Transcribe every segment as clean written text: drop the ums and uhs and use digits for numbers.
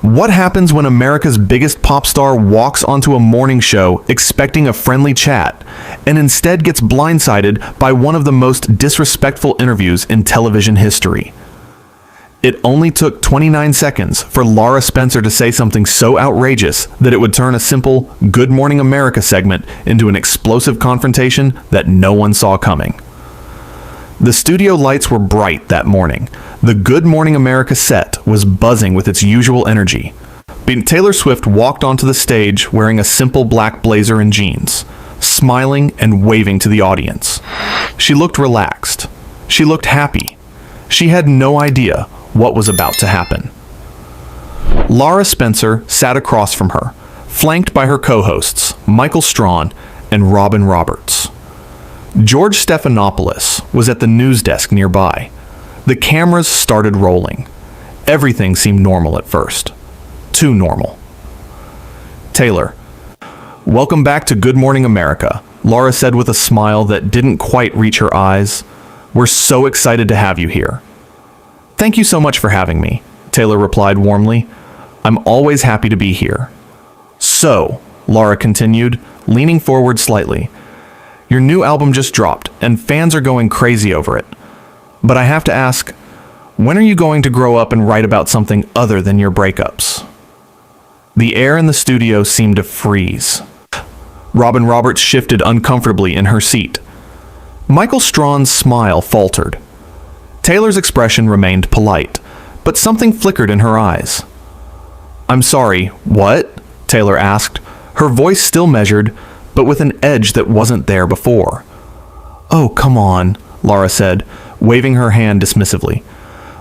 What happens when America's biggest pop star walks onto a morning show expecting a friendly chat and instead gets blindsided by one of the most disrespectful interviews in television history? It only took 29 seconds for Lara Spencer to say something so outrageous that it would turn a simple Good Morning America segment into an explosive confrontation that no one saw coming. The studio lights were bright that morning. The Good Morning America set was buzzing with its usual energy. Taylor Swift walked onto the stage wearing a simple black blazer and jeans, smiling and waving to the audience. She looked relaxed. She looked happy. She had no idea what was about to happen. Lara Spencer sat across from her, flanked by her co-hosts, Michael Strawn and Robin Roberts. George Stephanopoulos was at the news desk nearby. The cameras started rolling. Everything seemed normal at first. Too normal. Taylor, welcome back to Good Morning America, Lara said with a smile that didn't quite reach her eyes. We're so excited to have you here. Thank you so much for having me, Taylor replied warmly. I'm always happy to be here. So, Lara continued, leaning forward slightly, your new album just dropped, and fans are going crazy over it. But I have to ask, when are you going to grow up and write about something other than your breakups? The air in the studio seemed to freeze. Robin Roberts shifted uncomfortably in her seat. Michael Strawn's smile faltered. Taylor's expression remained polite, but something flickered in her eyes. I'm sorry, what? Taylor asked, her voice still measured, but with an edge that wasn't there before. Oh, come on, Lara said, waving her hand dismissively.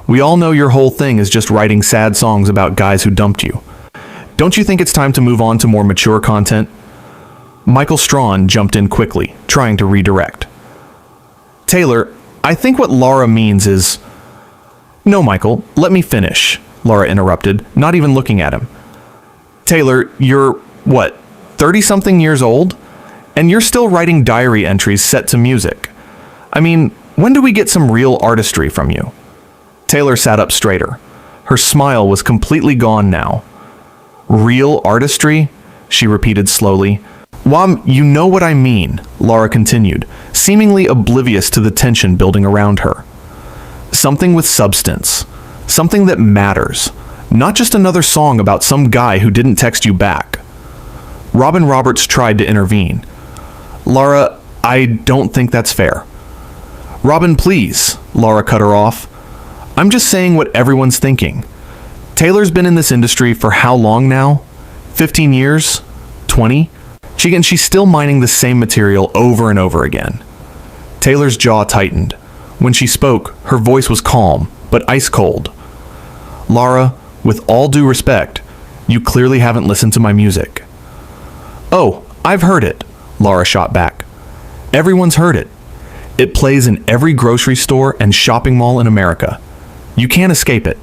We all know your whole thing is just writing sad songs about guys who dumped you. Don't you think it's time to move on to more mature content? Michael Strawn jumped in quickly, trying to redirect. Taylor, I think what Lara means is... No, Michael, let me finish, Lara interrupted, not even looking at him. Taylor, you're, 30-something years old? And you're still writing diary entries set to music. I mean, when do we get some real artistry from you? Taylor sat up straighter. Her smile was completely gone now. Real artistry? She repeated slowly. Wam, you know what I mean, Lara continued, seemingly oblivious to the tension building around her. Something with substance. Something that matters. Not just another song about some guy who didn't text you back. Robin Roberts tried to intervene. Lara, I don't think that's fair. Robin, please, Lara cut her off. I'm just saying what everyone's thinking. Taylor's been in this industry for how long now? 15 years? 20? She's still mining the same material over and over again. Taylor's jaw tightened. When she spoke, her voice was calm, but ice cold. Lara, with all due respect, you clearly haven't listened to my music. Oh, I've heard it, Lara shot back. Everyone's heard it. It plays in every grocery store and shopping mall in America. You can't escape it.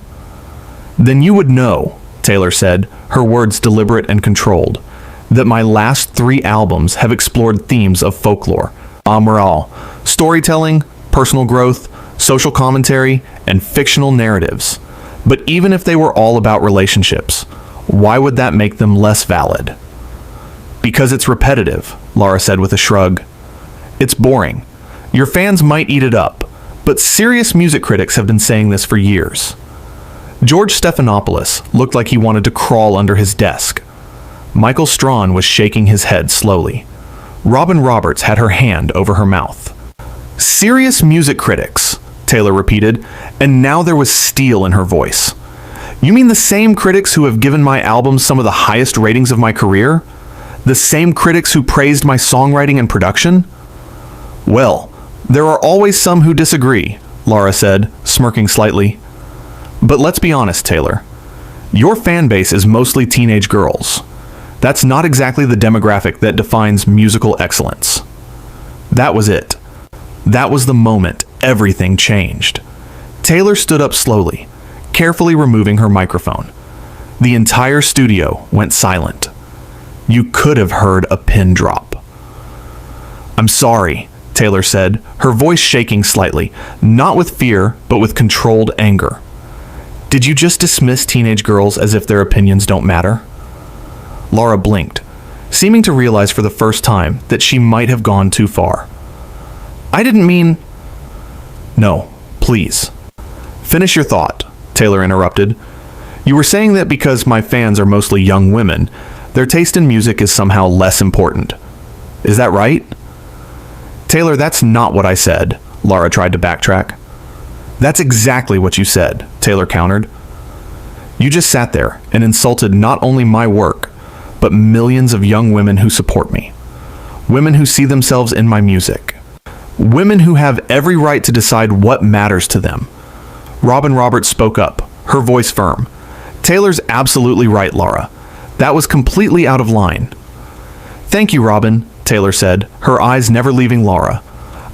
Then you would know, Taylor said, her words deliberate and controlled, that my last 3 albums have explored themes of folklore, moral, storytelling, personal growth, social commentary, and fictional narratives. But even if they were all about relationships, why would that make them less valid? Because it's repetitive, Lara said with a shrug. It's boring. Your fans might eat it up, but serious music critics have been saying this for years. George Stephanopoulos looked like he wanted to crawl under his desk. Michael Strawn was shaking his head slowly. Robin Roberts had her hand over her mouth. Serious music critics, Taylor repeated, and now there was steel in her voice. You mean the same critics who have given my albums some of the highest ratings of my career? The same critics who praised my songwriting and production? Well, there are always some who disagree, Lara said, smirking slightly. But let's be honest, Taylor. Your fan base is mostly teenage girls. That's not exactly the demographic that defines musical excellence. That was it. That was the moment everything changed. Taylor stood up slowly, carefully removing her microphone. The entire studio went silent. You could have heard a pin drop. I'm sorry, Taylor said, her voice shaking slightly, not with fear, but with controlled anger. Did you just dismiss teenage girls as if their opinions don't matter? Lara blinked, seeming to realize for the first time that she might have gone too far. I didn't mean... No, please. Finish your thought, Taylor interrupted. You were saying that because my fans are mostly young women, their taste in music is somehow less important. Is that right? Taylor, that's not what I said, Lara tried to backtrack. That's exactly what you said, Taylor countered. You just sat there and insulted not only my work, but millions of young women who support me. Women who see themselves in my music. Women who have every right to decide what matters to them. Robin Roberts spoke up, her voice firm. Taylor's absolutely right, Lara. That was completely out of line. Thank you, Robin, Taylor said, her eyes never leaving Lara.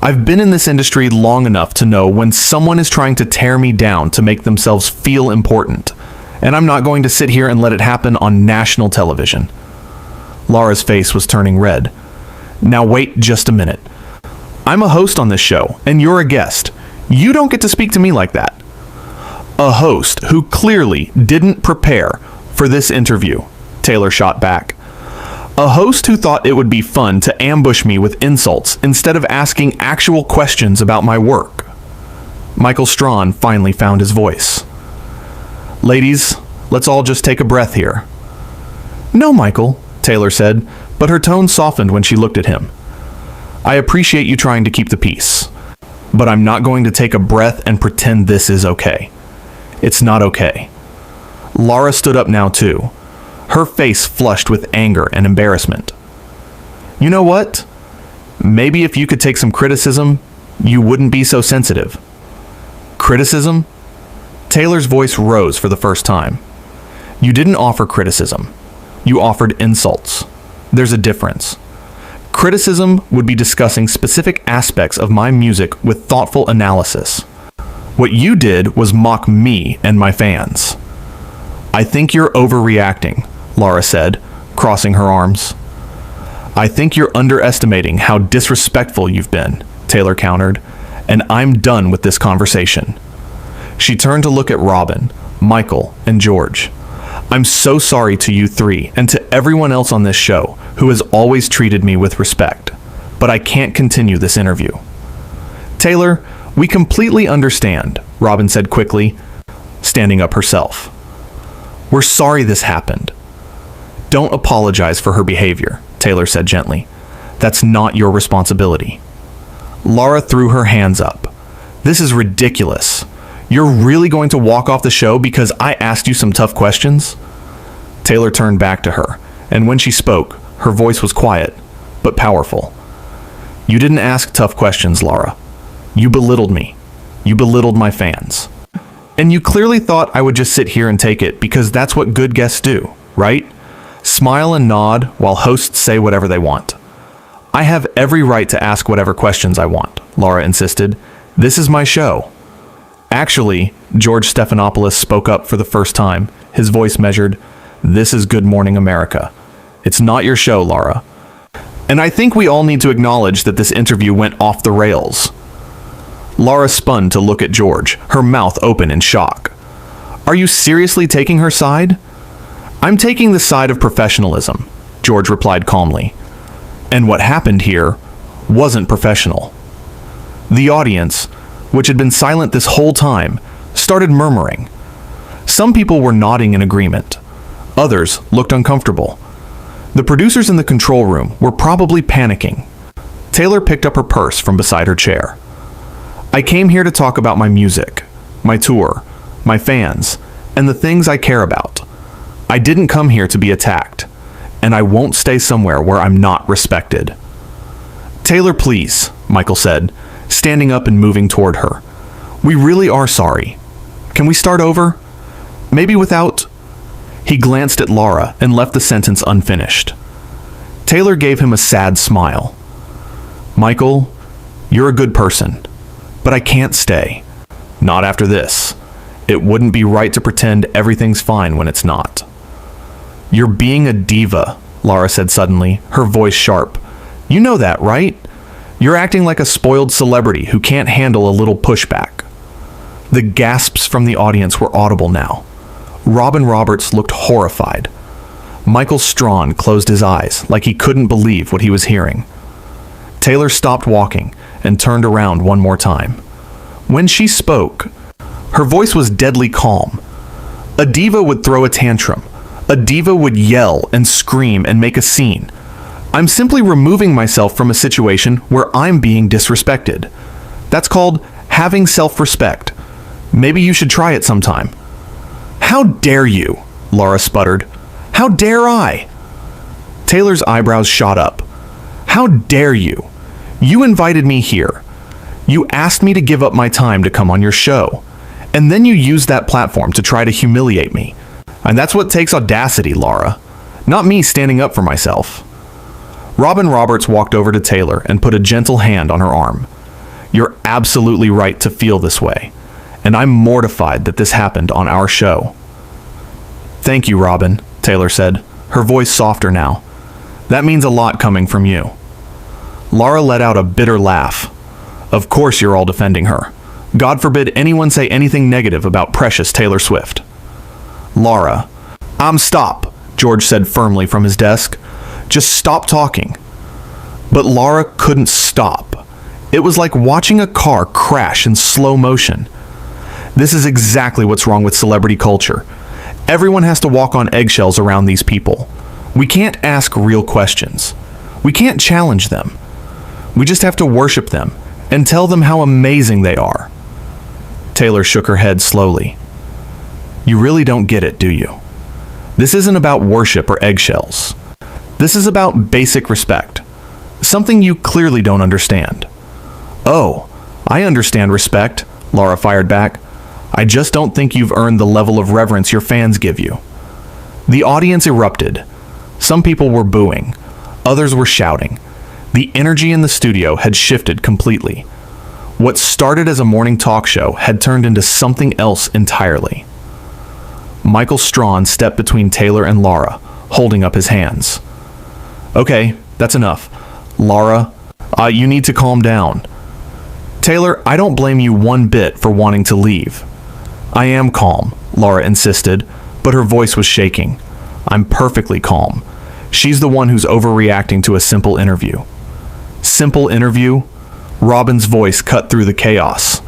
I've been in this industry long enough to know when someone is trying to tear me down to make themselves feel important, and I'm not going to sit here and let it happen on national television. Lara's face was turning red. Now wait just a minute. I'm a host on this show, and you're a guest. You don't get to speak to me like that. A host who clearly didn't prepare for this interview, Taylor shot back. A host who thought it would be fun to ambush me with insults instead of asking actual questions about my work. Michael Strawn finally found his voice. Ladies, let's all just take a breath here. No, Michael, Taylor said, but her tone softened when she looked at him. I appreciate you trying to keep the peace, but I'm not going to take a breath and pretend this is okay. It's not okay. Lara stood up now too, her face flushed with anger and embarrassment. You know what? Maybe if you could take some criticism, you wouldn't be so sensitive. Criticism? Taylor's voice rose for the first time. You didn't offer criticism. You offered insults. There's a difference. Criticism would be discussing specific aspects of my music with thoughtful analysis. What you did was mock me and my fans. I think you're overreacting, Lara said, crossing her arms. I think you're underestimating how disrespectful you've been, Taylor countered, and I'm done with this conversation. She turned to look at Robin, Michael, and George. I'm so sorry to you three and to everyone else on this show who has always treated me with respect, but I can't continue this interview. Taylor, we completely understand, Robin said quickly, standing up herself. We're sorry this happened. Don't apologize for her behavior, Taylor said gently. That's not your responsibility. Lara threw her hands up. This is ridiculous. You're really going to walk off the show because I asked you some tough questions? Taylor turned back to her, and when she spoke, her voice was quiet, but powerful. You didn't ask tough questions, Lara. You belittled me. You belittled my fans. And you clearly thought I would just sit here and take it because that's what good guests do, right? Smile and nod while hosts say whatever they want. I have every right to ask whatever questions I want, Lara insisted. This is my show. Actually, George Stephanopoulos spoke up for the first time, his voice measured. This is Good Morning America. It's not your show, Lara. And I think we all need to acknowledge that this interview went off the rails. Lara spun to look at George, her mouth open in shock. Are you seriously taking her side? I'm taking the side of professionalism, George replied calmly. And what happened here wasn't professional. The audience, which had been silent this whole time, started murmuring. Some people were nodding in agreement. Others looked uncomfortable. The producers in the control room were probably panicking. Taylor picked up her purse from beside her chair. I came here to talk about my music, my tour, my fans, and the things I care about. I didn't come here to be attacked, and I won't stay somewhere where I'm not respected. Taylor, please, Michael said, standing up and moving toward her. We really are sorry. Can we start over? Maybe without... He glanced at Lara and left the sentence unfinished. Taylor gave him a sad smile. Michael, you're a good person, but I can't stay. Not after this. It wouldn't be right to pretend everything's fine when it's not. You're being a diva, Lara said suddenly, her voice sharp. You know that, right? You're acting like a spoiled celebrity who can't handle a little pushback. The gasps from the audience were audible now. Robin Roberts looked horrified. Michael Strawn closed his eyes like he couldn't believe what he was hearing. Taylor stopped walking and turned around one more time. When she spoke, her voice was deadly calm. A diva would throw a tantrum. A diva would yell and scream and make a scene. I'm simply removing myself from a situation where I'm being disrespected. That's called having self-respect. Maybe you should try it sometime. How dare you? Lara sputtered. How dare I? Taylor's eyebrows shot up. How dare you? You invited me here. You asked me to give up my time to come on your show. And then you used that platform to try to humiliate me. And that's what takes audacity, Lara. Not me standing up for myself. Robin Roberts walked over to Taylor and put a gentle hand on her arm. You're absolutely right to feel this way. And I'm mortified that this happened on our show. Thank you, Robin, Taylor said, her voice softer now. That means a lot coming from you. Lara let out a bitter laugh. Of course you're all defending her. God forbid anyone say anything negative about precious Taylor Swift. Lara. Stop, George said firmly from his desk. Just stop talking. But Lara couldn't stop. It was like watching a car crash in slow motion. This is exactly what's wrong with celebrity culture. Everyone has to walk on eggshells around these people. We can't ask real questions. We can't challenge them. We just have to worship them and tell them how amazing they are. Taylor shook her head slowly. You really don't get it, do you? This isn't about worship or eggshells. This is about basic respect. Something you clearly don't understand. Oh, I understand respect, Lara fired back. I just don't think you've earned the level of reverence your fans give you. The audience erupted. Some people were booing. Others were shouting. The energy in the studio had shifted completely. What started as a morning talk show had turned into something else entirely. Michael Strawn stepped between Taylor and Lara, holding up his hands. Okay, that's enough. Lara, you need to calm down. Taylor, I don't blame you one bit for wanting to leave. I am calm, Lara insisted, but her voice was shaking. I'm perfectly calm. She's the one who's overreacting to a simple interview. Simple interview? Robin's voice cut through the chaos.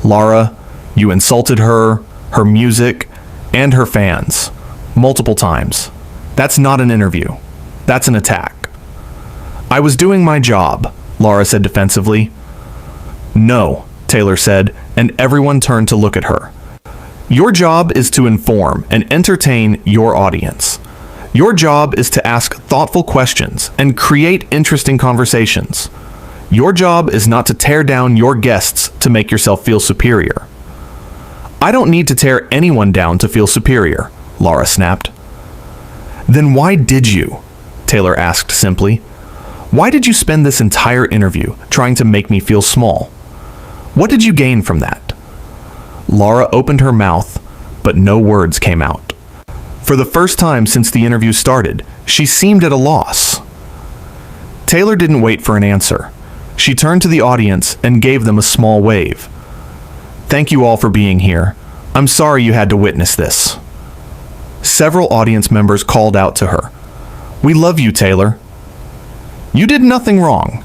Lara, you insulted her, her music, and her fans. Multiple times. That's not an interview. That's an attack. I was doing my job, Lara said defensively. No, Taylor said, and everyone turned to look at her. Your job is to inform and entertain your audience. Your job is to ask thoughtful questions and create interesting conversations. Your job is not to tear down your guests to make yourself feel superior. I don't need to tear anyone down to feel superior, Lara snapped. Then why did you? Taylor asked simply. Why did you spend this entire interview trying to make me feel small? What did you gain from that? Lara opened her mouth, but no words came out. For the first time since the interview started, she seemed at a loss. Taylor didn't wait for an answer. She turned to the audience and gave them a small wave. Thank you all for being here. I'm sorry you had to witness this. Several audience members called out to her. We love you, Taylor. You did nothing wrong.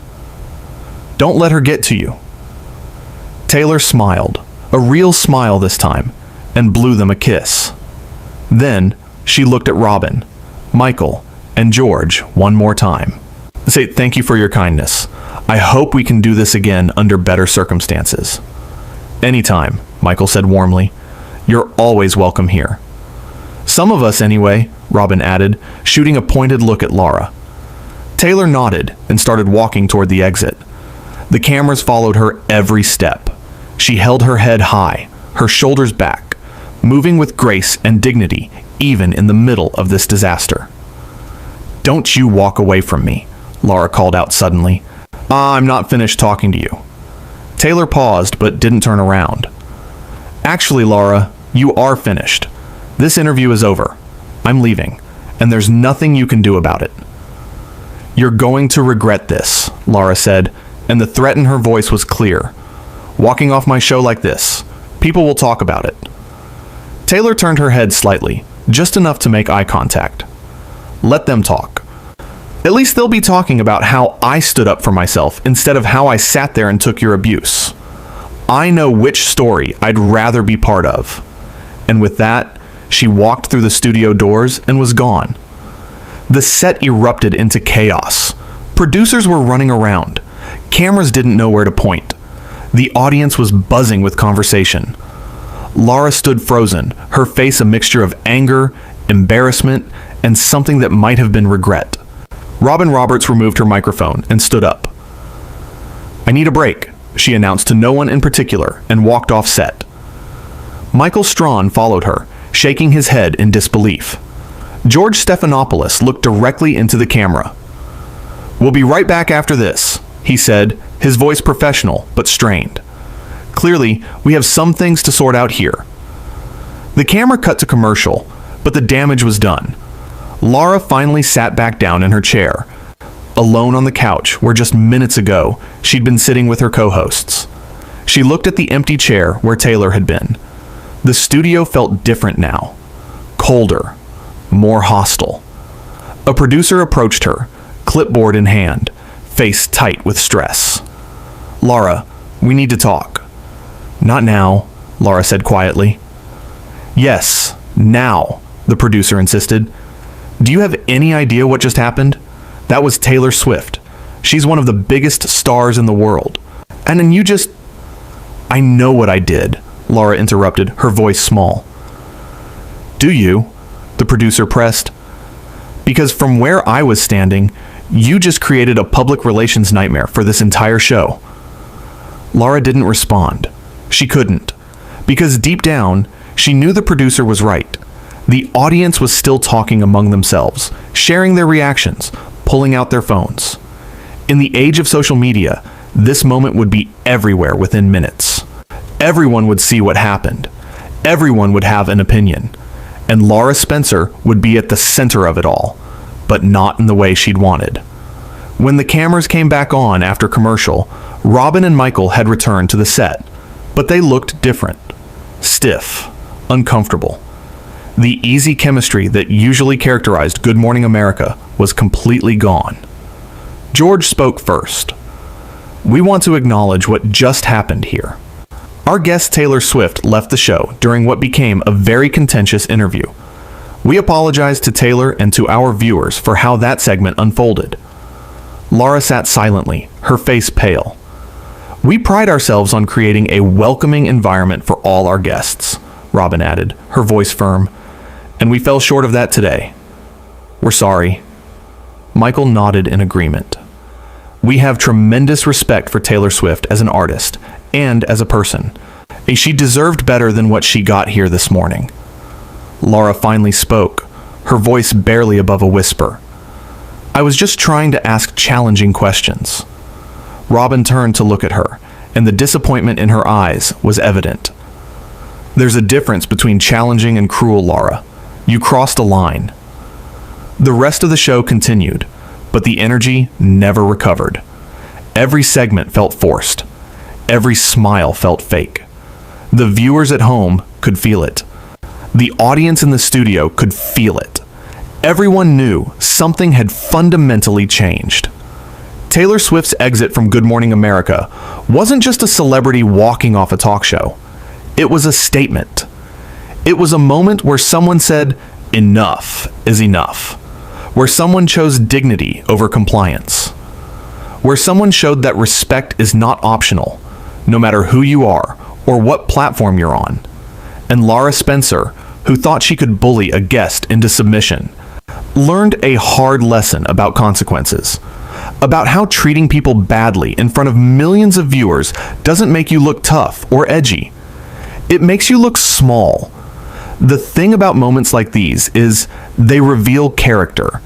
Don't let her get to you. Taylor smiled, a real smile this time, and blew them a kiss. Then she looked at Robin, Michael, and George one more time. Say thank you for your kindness. I hope we can do this again under better circumstances. Anytime, Michael said warmly. You're always welcome here. Some of us anyway, Robin added, shooting a pointed look at Lara. Taylor nodded and started walking toward the exit. The cameras followed her every step. She held her head high, her shoulders back, moving with grace and dignity even in the middle of this disaster. Don't you walk away from me, Lara called out suddenly. I'm not finished talking to you. Taylor paused but didn't turn around. Actually, Lara, you are finished. This interview is over. I'm leaving, and there's nothing you can do about it. You're going to regret this, Lara said, and the threat in her voice was clear. Walking off my show like this, People will talk about it. Taylor turned her head slightly, just enough to make eye contact. Let them talk. At least they'll be talking about how I stood up for myself instead of how I sat there and took your abuse. I know which story I'd rather be part of. And with that, she walked through the studio doors and was gone. The set erupted into chaos. Producers were running around. Cameras didn't know where to point. The audience was buzzing with conversation. Lara stood frozen, her face a mixture of anger, embarrassment, and something that might have been regret. Robin Roberts removed her microphone and stood up. "I need a break," she announced to no one in particular, and walked off set. Michael Strawn followed her, shaking his head in disbelief. George Stephanopoulos looked directly into the camera. "We'll be right back after this," he said, his voice professional but strained. "Clearly, we have some things to sort out here." The camera cut to commercial, but the damage was done. Lara finally sat back down in her chair, alone on the couch where just minutes ago she'd been sitting with her co-hosts. She looked at the empty chair where Taylor had been. The studio felt different now. Colder. More hostile. A producer approached her, clipboard in hand, face tight with stress. "Lara, we need to talk." "Not now," Lara said quietly. "Yes, now," the producer insisted. "Do you have any idea what just happened? That was Taylor Swift. She's one of the biggest stars in the world. And then you just..." "I know what I did," Lara interrupted, her voice small. "Do you?" the producer pressed. "Because from where I was standing, you just created a public relations nightmare for this entire show." Lara didn't respond. She couldn't. Because deep down, she knew the producer was right. The audience was still talking among themselves, sharing their reactions, pulling out their phones. In the age of social media, this moment would be everywhere within minutes. Everyone would see what happened. Everyone would have an opinion. And Lara Spencer would be at the center of it all, but not in the way she'd wanted. When the cameras came back on after commercial, Robin and Michael had returned to the set, but they looked different. Stiff, uncomfortable. The easy chemistry that usually characterized Good Morning America was completely gone. George spoke first. "We want to acknowledge what just happened here. Our guest Taylor Swift left the show during what became a very contentious interview. We apologize to Taylor and to our viewers for how that segment unfolded." Lara sat silently, her face pale. "We pride ourselves on creating a welcoming environment for all our guests," Robin added, her voice firm. "And we fell short of that today. We're sorry." Michael nodded in agreement. "We have tremendous respect for Taylor Swift as an artist and as a person. She deserved better than what she got here this morning." Lara finally spoke, her voice barely above a whisper. "I was just trying to ask challenging questions." Robin turned to look at her, and the disappointment in her eyes was evident. "There's a difference between challenging and cruel, Lara. You crossed a line." The rest of the show continued, but the energy never recovered. Every segment felt forced. Every smile felt fake. The viewers at home could feel it. The audience in the studio could feel it. Everyone knew something had fundamentally changed. Taylor Swift's exit from Good Morning America wasn't just a celebrity walking off a talk show. It was a statement. It was a moment where someone said, "Enough is enough." Where someone chose dignity over compliance. Where someone showed that respect is not optional, no matter who you are or what platform you're on. And Lara Spencer, who thought she could bully a guest into submission, learned a hard lesson about consequences. About how treating people badly in front of millions of viewers doesn't make you look tough or edgy. It makes you look small. The thing about moments like these is they reveal character.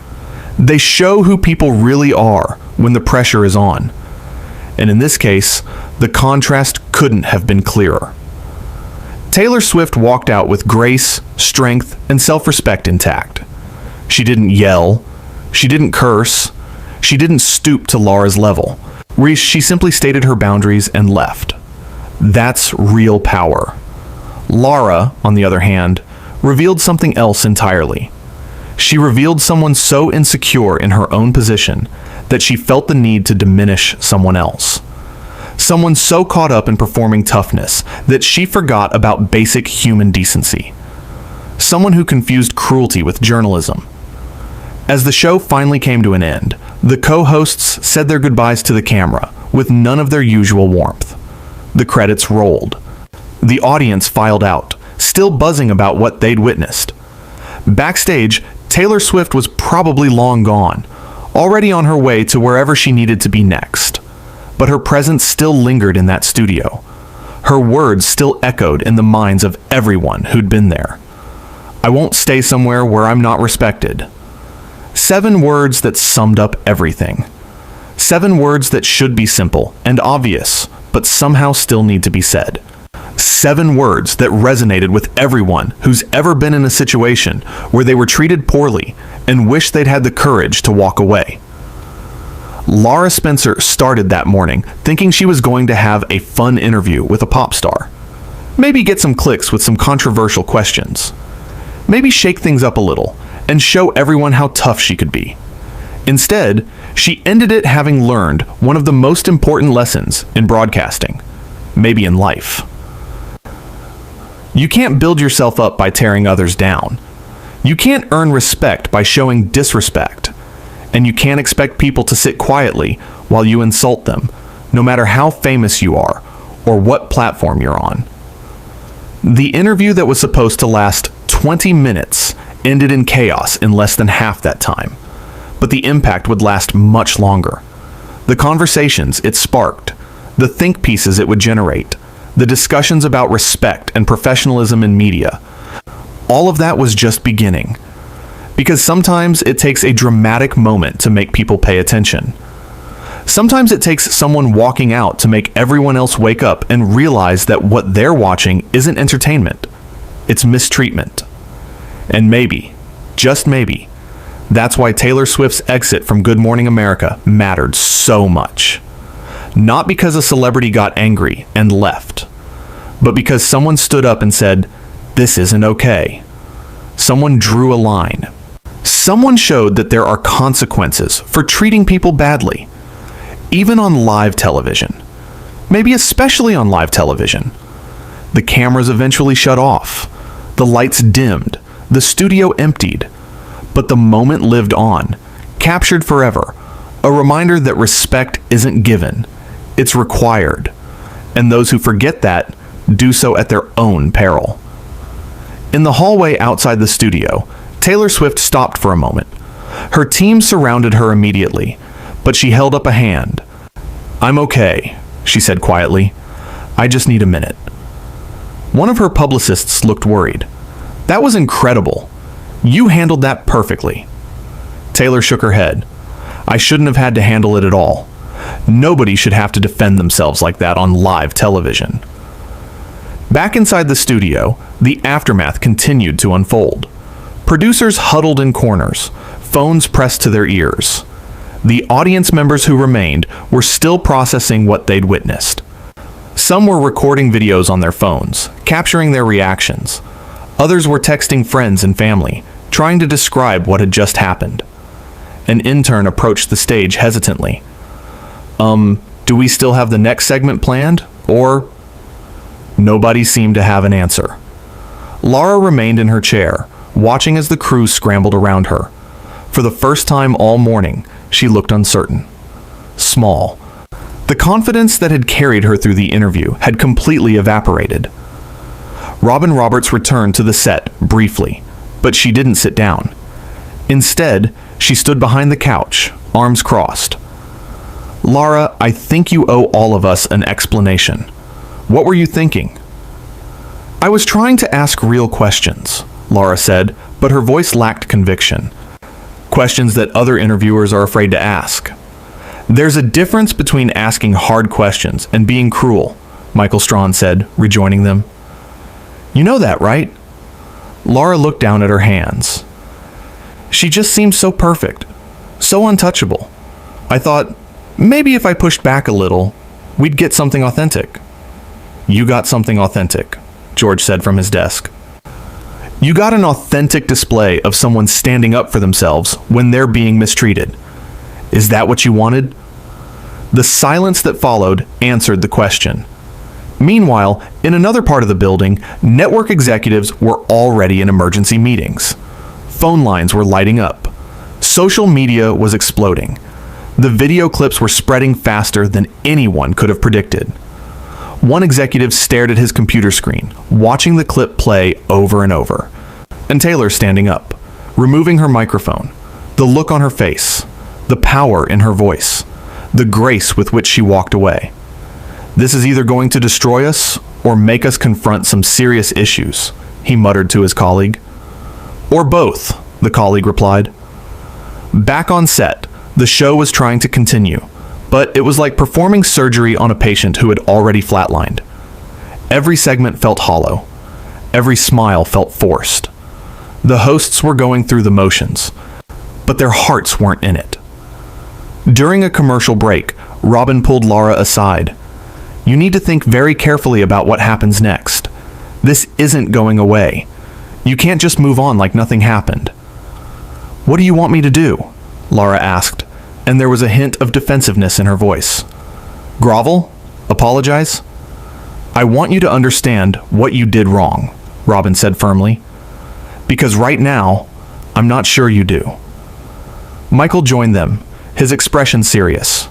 They show who people really are when the pressure is on. And in this case, the contrast couldn't have been clearer. Taylor Swift walked out with grace, strength, and self-respect intact. She didn't yell. She didn't curse. She didn't stoop to Lara's level. She simply stated her boundaries and left. That's real power. Lara, on the other hand, revealed something else entirely. She revealed someone so insecure in her own position that she felt the need to diminish someone else. Someone so caught up in performing toughness that she forgot about basic human decency. Someone who confused cruelty with journalism. As the show finally came to an end, the co-hosts said their goodbyes to the camera with none of their usual warmth. The credits rolled. The audience filed out, still buzzing about what they'd witnessed. Backstage, Taylor Swift was probably long gone, already on her way to wherever she needed to be next. But her presence still lingered in that studio. Her words still echoed in the minds of everyone who'd been there. I won't stay somewhere where I'm not respected. 7 words that summed up everything. 7 words that should be simple and obvious, but somehow still need to be said. 7 words that resonated with everyone who's ever been in a situation where they were treated poorly and wish they'd had the courage to walk away. Lara Spencer started that morning thinking she was going to have a fun interview with a pop star. Maybe get some clicks with some controversial questions. Maybe shake things up a little and show everyone how tough she could be. Instead, she ended it having learned one of the most important lessons in broadcasting, maybe in life. You can't build yourself up by tearing others down. You can't earn respect by showing disrespect. And you can't expect people to sit quietly while you insult them, no matter how famous you are or what platform you're on. The interview that was supposed to last 20 minutes ended in chaos in less than half that time, but the impact would last much longer. The conversations it sparked, the think pieces it would generate, the discussions about respect and professionalism in media, all of that was just beginning. Because sometimes it takes a dramatic moment to make people pay attention. Sometimes it takes someone walking out to make everyone else wake up and realize that what they're watching isn't entertainment. It's mistreatment. And maybe, just maybe, that's why Taylor Swift's exit from Good Morning America mattered so much. Not because a celebrity got angry and left, but because someone stood up and said, "This isn't okay." Someone drew a line. Someone showed that there are consequences for treating people badly, even on live television. Maybe especially on live television. The cameras eventually shut off. The lights dimmed. The studio emptied. But the moment lived on, captured forever. A reminder that respect isn't given. It's required. And those who forget that do so at their own peril. In the hallway outside the studio, Taylor Swift stopped for a moment. Her team surrounded her immediately, but she held up a hand. "I'm okay," she said quietly. "I just need a minute." One of her publicists looked worried. "That was incredible. You handled that perfectly." Taylor shook her head. "I shouldn't have had to handle it at all. Nobody should have to defend themselves like that on live television." Back inside the studio, the aftermath continued to unfold. Producers huddled in corners, phones pressed to their ears. The audience members who remained were still processing what they'd witnessed. Some were recording videos on their phones, capturing their reactions. Others were texting friends and family, trying to describe what had just happened. An intern approached the stage hesitantly. Do we still have the next segment planned? Or... Nobody seemed to have an answer. Lara remained in her chair, watching as the crew scrambled around her. For the first time all morning, she looked uncertain. Small. The confidence that had carried her through the interview had completely evaporated. Robin Roberts returned to the set briefly, but she didn't sit down. Instead, she stood behind the couch, arms crossed. "Lara, I think you owe all of us an explanation. What were you thinking?" "I was trying to ask real questions," Lara said, but her voice lacked conviction. Questions that other interviewers are afraid to ask. "There's a difference between asking hard questions and being cruel," Michael Strawn said, rejoining them. "You know that, right?" Lara looked down at her hands. "She just seemed so perfect, so untouchable. I thought, maybe if I pushed back a little, we'd get something authentic." "You got something authentic," George said from his desk. You got an authentic display of someone standing up for themselves when they're being mistreated. Is that what you wanted? The silence that followed answered the question. Meanwhile, in another part of the building, network executives were already in emergency meetings. Phone lines were lighting up. Social media was exploding. The video clips were spreading faster than anyone could have predicted. One executive stared at his computer screen, watching the clip play over and over. And Taylor standing up, removing her microphone, the look on her face, the power in her voice, the grace with which she walked away. This is either going to destroy us or make us confront some serious issues, he muttered to his colleague. Or both, the colleague replied. Back on set, the show was trying to continue, but it was like performing surgery on a patient who had already flatlined. Every segment felt hollow. Every smile felt forced. The hosts were going through the motions, but their hearts weren't in it. During a commercial break, Robin pulled Lara aside. You need to think very carefully about what happens next. This isn't going away. You can't just move on like nothing happened. What do you want me to do? Lara asked, and there was a hint of defensiveness in her voice. Grovel? Apologize? I want you to understand what you did wrong, Robin said firmly. Because right now, I'm not sure you do. Michael joined them, his expression serious.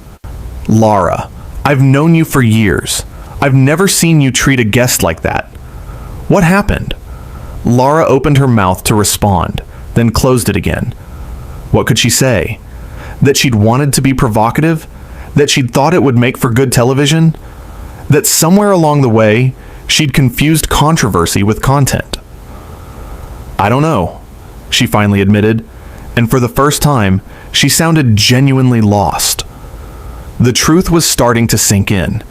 Lara, I've known you for years. I've never seen you treat a guest like that. What happened? Lara opened her mouth to respond, then closed it again. What could she say? That she'd wanted to be provocative? That she'd thought it would make for good television? That somewhere along the way, she'd confused controversy with content? I don't know, she finally admitted, and for the first time, she sounded genuinely lost. The truth was starting to sink in,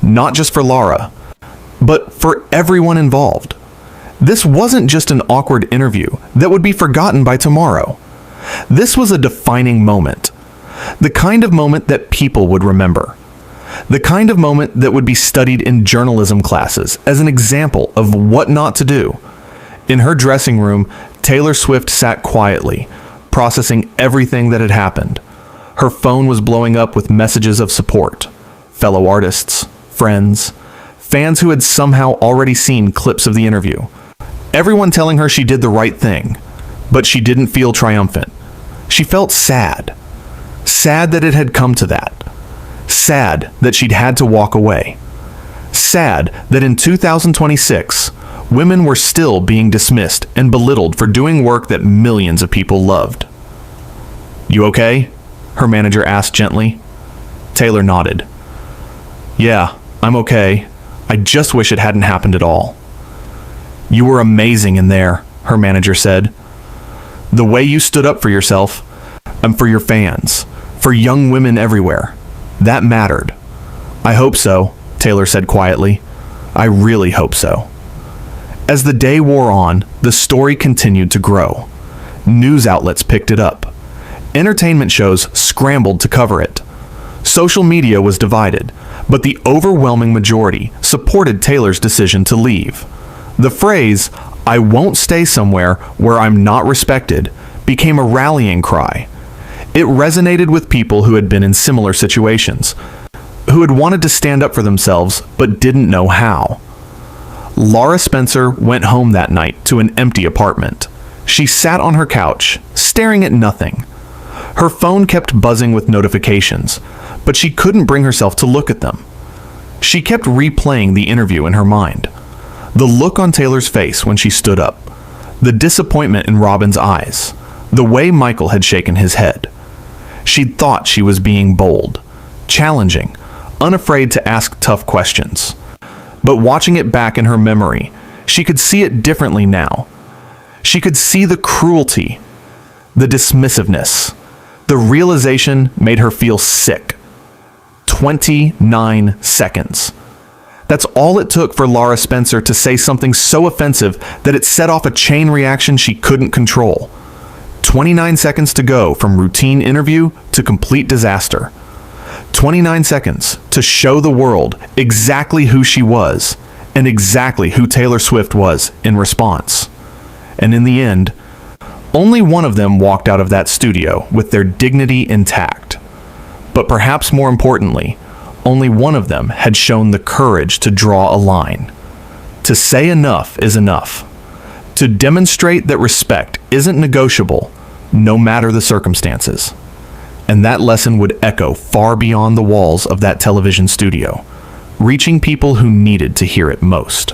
not just for Lara, but for everyone involved. This wasn't just an awkward interview that would be forgotten by tomorrow. This was a defining moment. The kind of moment that people would remember. The kind of moment that would be studied in journalism classes as an example of what not to do. In her dressing room, Taylor Swift sat quietly, processing everything that had happened. Her phone was blowing up with messages of support. Fellow artists, friends, fans who had somehow already seen clips of the interview. Everyone telling her she did the right thing, but she didn't feel triumphant. She felt sad. Sad that it had come to that. Sad that she'd had to walk away. Sad that in 2026, women were still being dismissed and belittled for doing work that millions of people loved. You okay? Her manager asked gently. Taylor nodded. Yeah, I'm okay. I just wish it hadn't happened at all. You were amazing in there, her manager said. The way you stood up for yourself, and for your fans, for young women everywhere, that mattered. I hope so, Taylor said quietly. I really hope so. As the day wore on, the story continued to grow. News outlets picked it up. Entertainment shows scrambled to cover it. Social media was divided, but the overwhelming majority supported Taylor's decision to leave. The phrase, "I won't stay somewhere where I'm not respected," became a rallying cry. It resonated with people who had been in similar situations, who had wanted to stand up for themselves but didn't know how. Lara Spencer went home that night to an empty apartment. She sat on her couch, staring at nothing. Her phone kept buzzing with notifications, but she couldn't bring herself to look at them. She kept replaying the interview in her mind. The look on Taylor's face when she stood up, the disappointment in Robin's eyes, the way Michael had shaken his head. She'd thought she was being bold, challenging, unafraid to ask tough questions. But watching it back in her memory, she could see it differently now. She could see the cruelty, the dismissiveness. The realization made her feel sick. 29 seconds. That's all it took for Lara Spencer to say something so offensive that it set off a chain reaction she couldn't control. 29 seconds to go from routine interview to complete disaster. 29 seconds to show the world exactly who she was and exactly who Taylor Swift was in response. And in the end, only one of them walked out of that studio with their dignity intact. But perhaps more importantly, only one of them had shown the courage to draw a line. To say enough is enough. To demonstrate that respect isn't negotiable, no matter the circumstances. And that lesson would echo far beyond the walls of that television studio, reaching people who needed to hear it most.